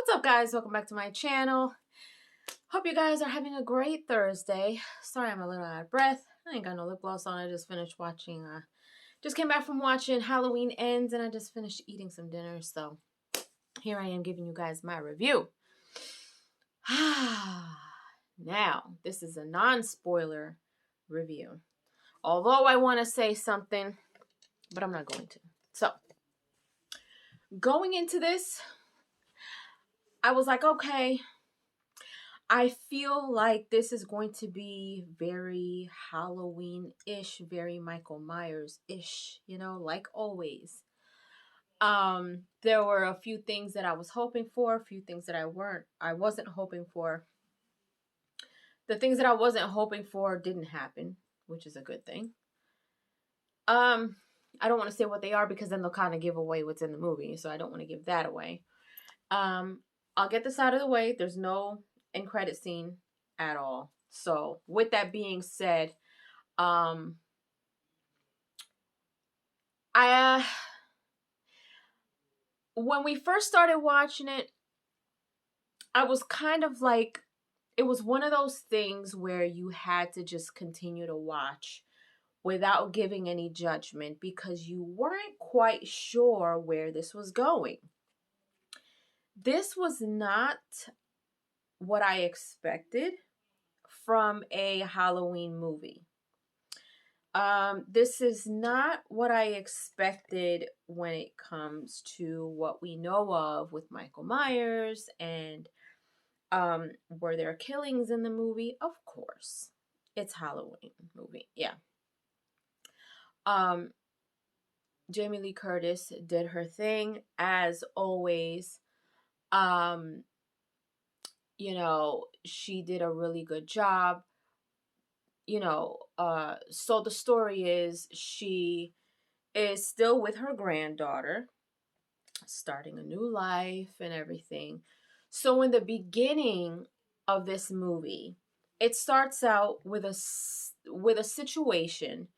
What's up, guys? Welcome back to my channel. Hope you guys are having a great Thursday. Sorry I'm a little out of breath. I ain't got no lip gloss on. I just finished watching, just came back from watching Halloween Ends, and I just finished eating some dinner. So here I am giving you guys my review. Now, this is a non-spoiler review. Although I want to say something, but I'm not going to. So, going into this, I was like, okay, I feel like this is going to be very Halloween-ish, very Michael Myers-ish, you know, like always. There were a few things that I was hoping for, a few things that I wasn't hoping for. The things that I wasn't hoping for didn't happen, which is a good thing. I don't want to say what they are because then they'll kind of give away what's in the movie, so I don't want to give that away. I'll get this out of the way. There's no end credit scene at all. So with that being said, when we first started watching it, I was kind of like, it was one of those things where you had to just continue to watch without giving any judgment because you weren't quite sure where this was going. This was not what I expected from a Halloween movie. This is not what I expected when it comes to what we know of with Michael Myers and were there killings in the movie? Of course. It's Halloween movie. Yeah. Jamie Lee Curtis did her thing as always. You know, she did a really good job. You know, so the story is she is still with her granddaughter, starting a new life and everything. So in the beginning of this movie, it starts out with a situation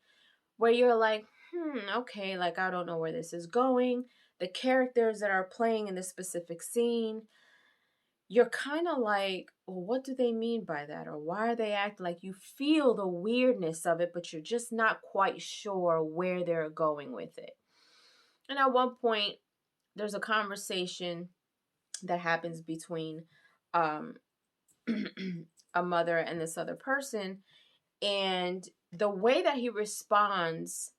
where you're like, okay, like I don't know where this is going. The characters that are playing in this specific scene, you're kind of like, well, what do they mean by that? Or why are they acting like you feel the weirdness of it, but you're just not quite sure where they're going with it. And at one point, there's a conversation that happens between a mother and this other person. And the way that he responds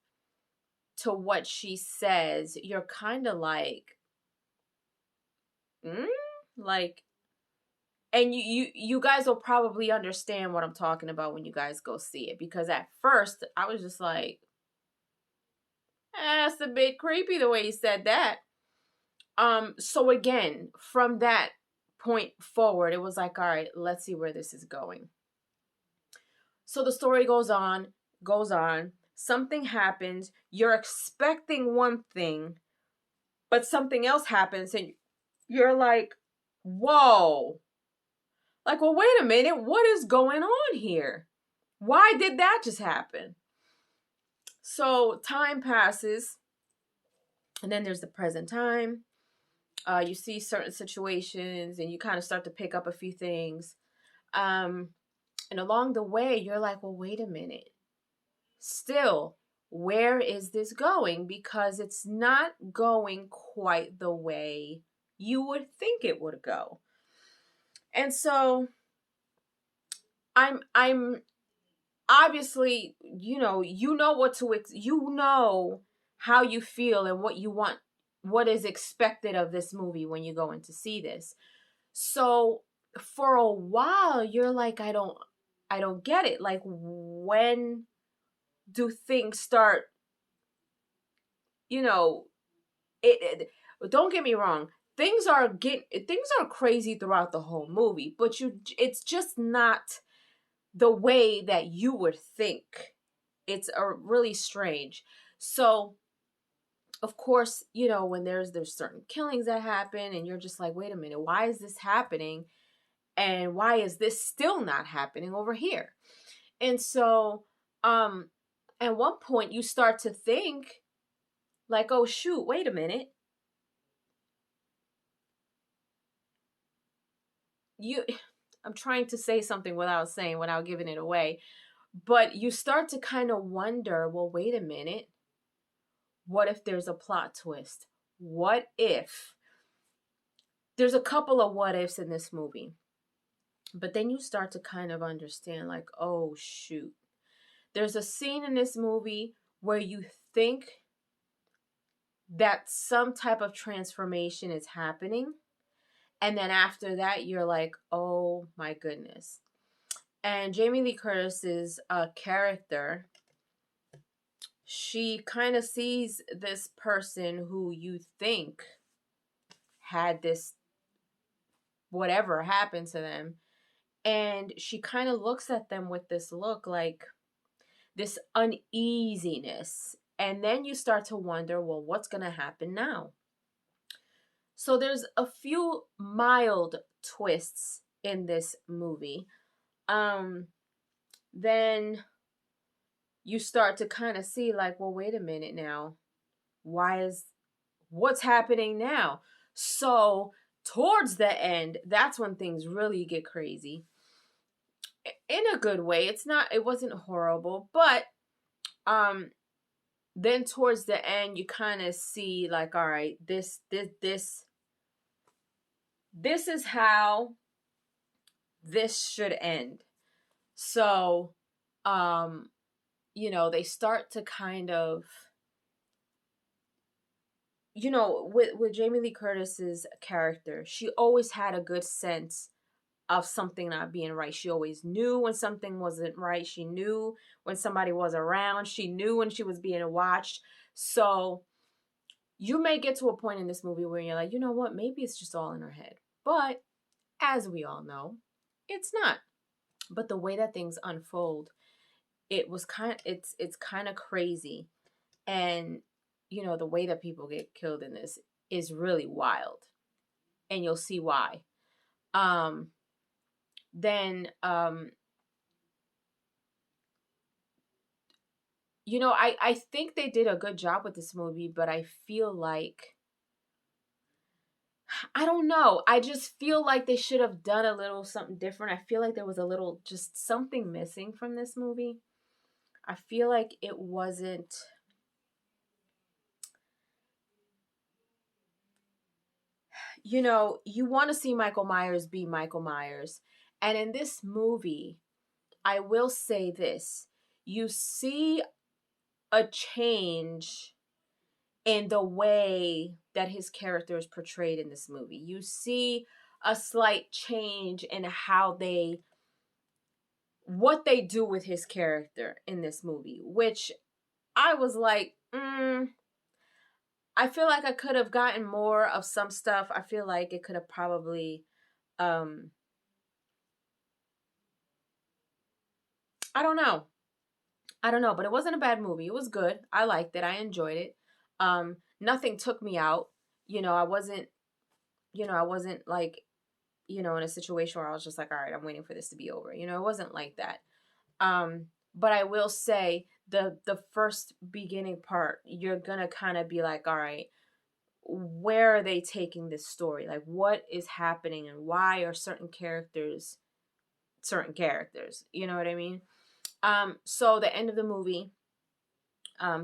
to what she says, you're kind of like, like, and you guys will probably understand what I'm talking about when you guys go see it, because at first I was just like, that's a bit creepy the way he said that. So again, from that point forward, it was like, all right, let's see where this is going. So the story goes on. Something happens. You're expecting one thing, but something else happens, and you're like, whoa. Like, well, wait a minute. What is going on here? Why did that just happen? So time passes, and then there's the present time. You see certain situations, and you kind of start to pick up a few things. And along the way, you're like, well, wait a minute. Still, where is this going? Because it's not going quite the way you would think it would go. And so I'm obviously, you know what to you know how you feel and what you want, what is expected of this movie when you go in to see this. So for a while you're like, I don't get it. Like, when do things start, you know, don't get me wrong, things are crazy throughout the whole movie, but it's just not the way that you would think. It's really strange. So of course, you know, when there's certain killings that happen and you're just like, wait a minute, why is this happening? And why is this still not happening over here? And so at one point you start to think like, oh shoot, wait a minute. I'm trying to say something without giving it away, but you start to kind of wonder, well, wait a minute. What if there's a plot twist? What if there's a couple of what ifs in this movie? But then you start to kind of understand, like, oh, shoot. There's a scene in this movie where you think that some type of transformation is happening. And then after that, you're like, oh my goodness. And Jamie Lee Curtis's character, she kind of sees this person who you think had this whatever happened to them. And she kind of looks at them with this look, like this uneasiness. And then you start to wonder, well, what's going to happen now? So there's a few mild twists in this movie. Then you start to kind of see, like, well, wait a minute now. What's happening now? So towards the end, that's when things really get crazy. In a good way. It wasn't horrible, but then towards the end you kind of see, like, all right, this is how this should end. So they start to kind of, with Jamie Lee Curtis's character, she always had a good sense of something not being right. She always knew when something wasn't right. She knew when somebody was around. She knew when she was being watched. So you may get to a point in this movie where you're like, you know what, maybe it's just all in her head. But as we all know, it's not. But the way that things unfold, it's kind of crazy. And the way that people get killed in this is really wild. And you'll see why. Then I think they did a good job with this movie, but I feel like, I don't know, I just feel like they should have done a little something different. I feel like there was a little, just something missing from this movie. I feel like it wasn't, you want to see Michael Myers be Michael Myers. And in this movie, I will say this, you see a change in the way that his character is portrayed in this movie. You see a slight change in what they do with his character in this movie, which I was like, I feel like I could have gotten more of some stuff. I feel like it could have probably, I don't know, but it wasn't a bad movie. It was good. I liked it. I enjoyed it. Nothing took me out. I wasn't like, in a situation where I was just like, all right, I'm waiting for this to be over. It wasn't like that. But I will say the first beginning part, you're gonna kind of be like, all right, where are they taking this story? Like, what is happening, and why are certain characters? You know what I mean? So the end of the movie,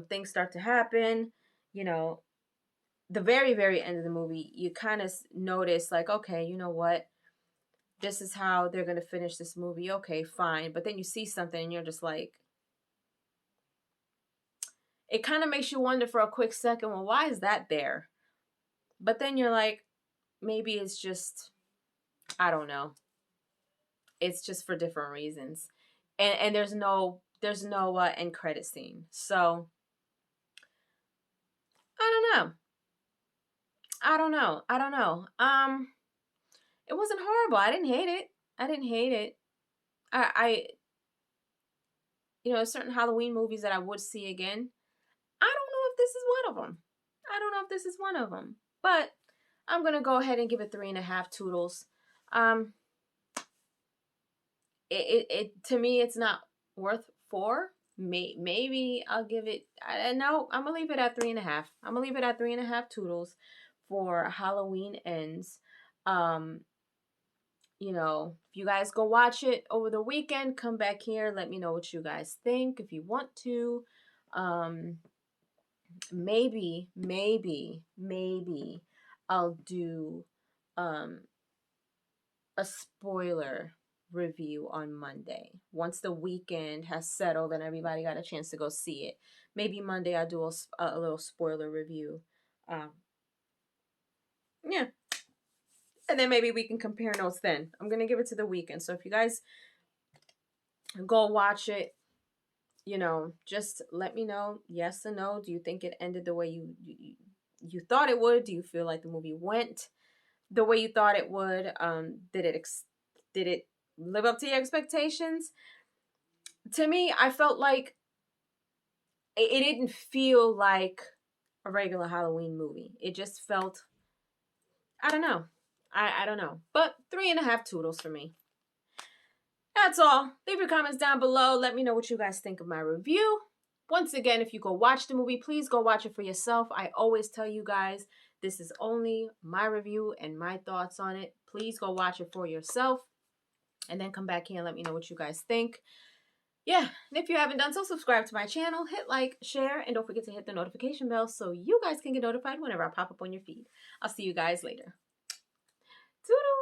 things start to happen. The very, very end of the movie, you kind of notice, like, okay, you know what? This is how they're going to finish this movie. Okay, fine. But then you see something and you're just like, it kind of makes you wonder for a quick second, well, why is that there? But then you're like, maybe it's just, I don't know. It's just for different reasons. And there's no end credit scene. So, I don't know. It wasn't horrible. I didn't hate it. I certain Halloween movies that I would see again. I don't know if this is one of them. But I'm gonna go ahead and give it 3.5 toodles. It to me, it's not worth 4. Maybe I'll give it. No, I'm gonna leave it at 3.5. I'm gonna leave it at 3.5 toodles for Halloween Ends. You know, if you guys go watch it over the weekend, come back here, let me know what you guys think if you want to. Maybe I'll do a spoiler review on Monday. Once the weekend has settled and everybody got a chance to go see it. Maybe Monday I'll do a little spoiler review. Yeah. And then maybe we can compare notes then. I'm going to give it to the weekend. So if you guys go watch it, you know, just let me know yes or no. Do you think it ended the way you thought it would? Do you feel like the movie went the way you thought it would? Did it live up to your expectations? To me, I felt like it didn't feel like a regular Halloween movie. It just felt, I don't know. I don't know. But 3.5 toodles for me. That's all. Leave your comments down below. Let me know what you guys think of my review. Once again, if you go watch the movie, please go watch it for yourself. I always tell you guys, this is only my review and my thoughts on it. Please go watch it for yourself. And then come back here and let me know what you guys think. Yeah, and if you haven't done so, subscribe to my channel, hit like, share, and don't forget to hit the notification bell so you guys can get notified whenever I pop up on your feed. I'll see you guys later. Toodles!